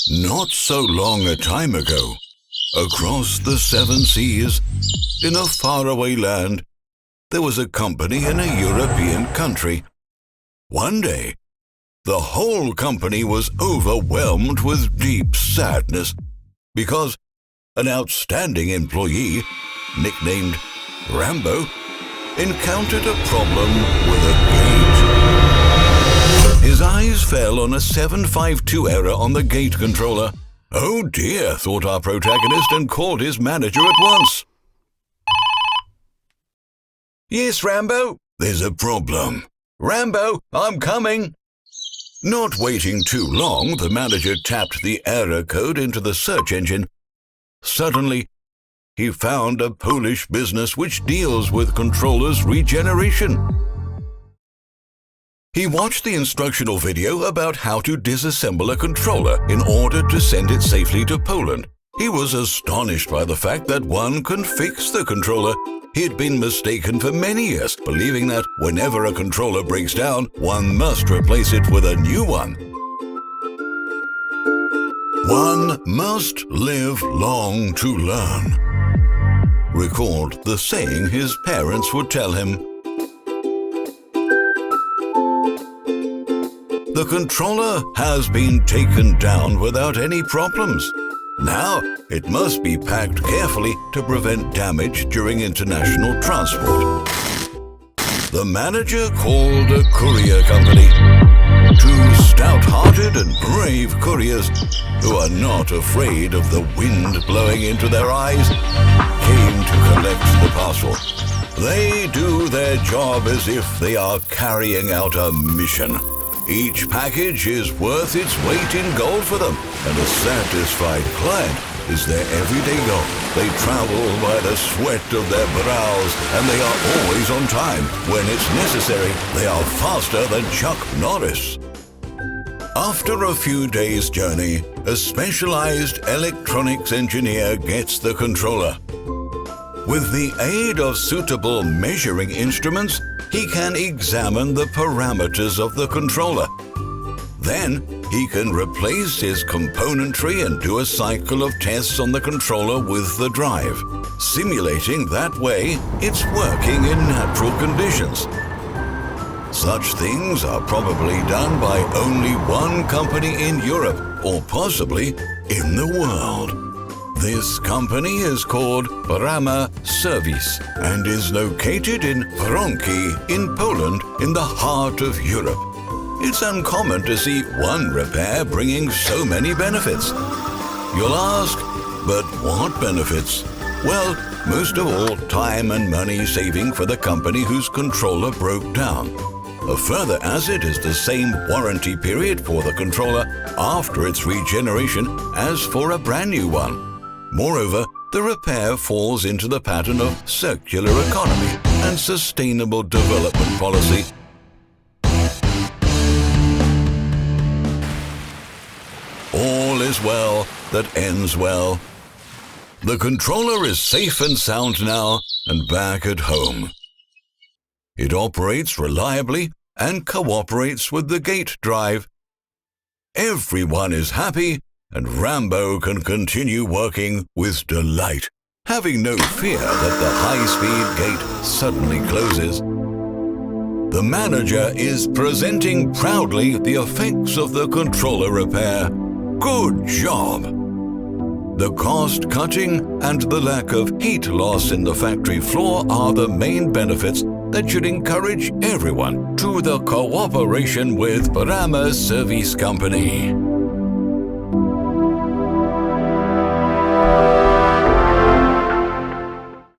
Not so long a time ago, across the 7 seas, in a faraway land, there was a company in a European country. One day, the whole company was overwhelmed with deep sadness because an outstanding employee, nicknamed Rambo, encountered a problem with a gate. His eyes fell on a 752 error on the gate controller. Oh dear, thought our protagonist, and called his manager at once. Yes, Rambo? There's a problem. Rambo, I'm coming. Not waiting too long, the manager tapped the error code into the search engine. Suddenly, he found a Polish business which deals with controllers regeneration. He watched the instructional video about how to disassemble a controller in order to send it safely to Poland. He was astonished by the fact that one can fix the controller. He'd been mistaken for many years, believing that whenever a controller breaks down, one must replace it with a new one. One must live long to learn, recalled the saying his parents would tell him. The controller has been taken down without any problems. Now, it must be packed carefully to prevent damage during international transport. The manager called a courier company. Two stout-hearted and brave couriers, who are not afraid of the wind blowing into their eyes, came to collect the parcel. They do their job as if they are carrying out a mission. Each package is worth its weight in gold for them, and a satisfied client is their everyday goal. They travel by the sweat of their brows, and they are always on time. When it's necessary, they are faster than Chuck Norris. After a few days' journey, a specialized electronics engineer gets the controller. With the aid of suitable measuring instruments, he can examine the parameters of the controller. Then, he can replace his componentry and do a cycle of tests on the controller with the drive, simulating that way it's working in natural conditions. Such things are probably done by only one company in Europe, or possibly in the world. This company is called Rambo Service and is located in Wronki in Poland, in the heart of Europe. It's uncommon to see one repair bringing so many benefits. You'll ask, but what benefits? Well, most of all, time and money saving for the company whose controller broke down. A further asset is the same warranty period for the controller after its regeneration as for a brand new one. Moreover, the repair falls into the pattern of circular economy and sustainable development policy. All is well that ends well. The controller is safe and sound now and back at home. It operates reliably and cooperates with the gate drive. Everyone is happy, and Rambo can continue working with delight, having no fear that the high-speed gate suddenly closes. The manager is presenting proudly the effects of the controller repair. Good job! The cost cutting and the lack of heat loss in the factory floor are the main benefits that should encourage everyone to the cooperation with Rambo Service Company.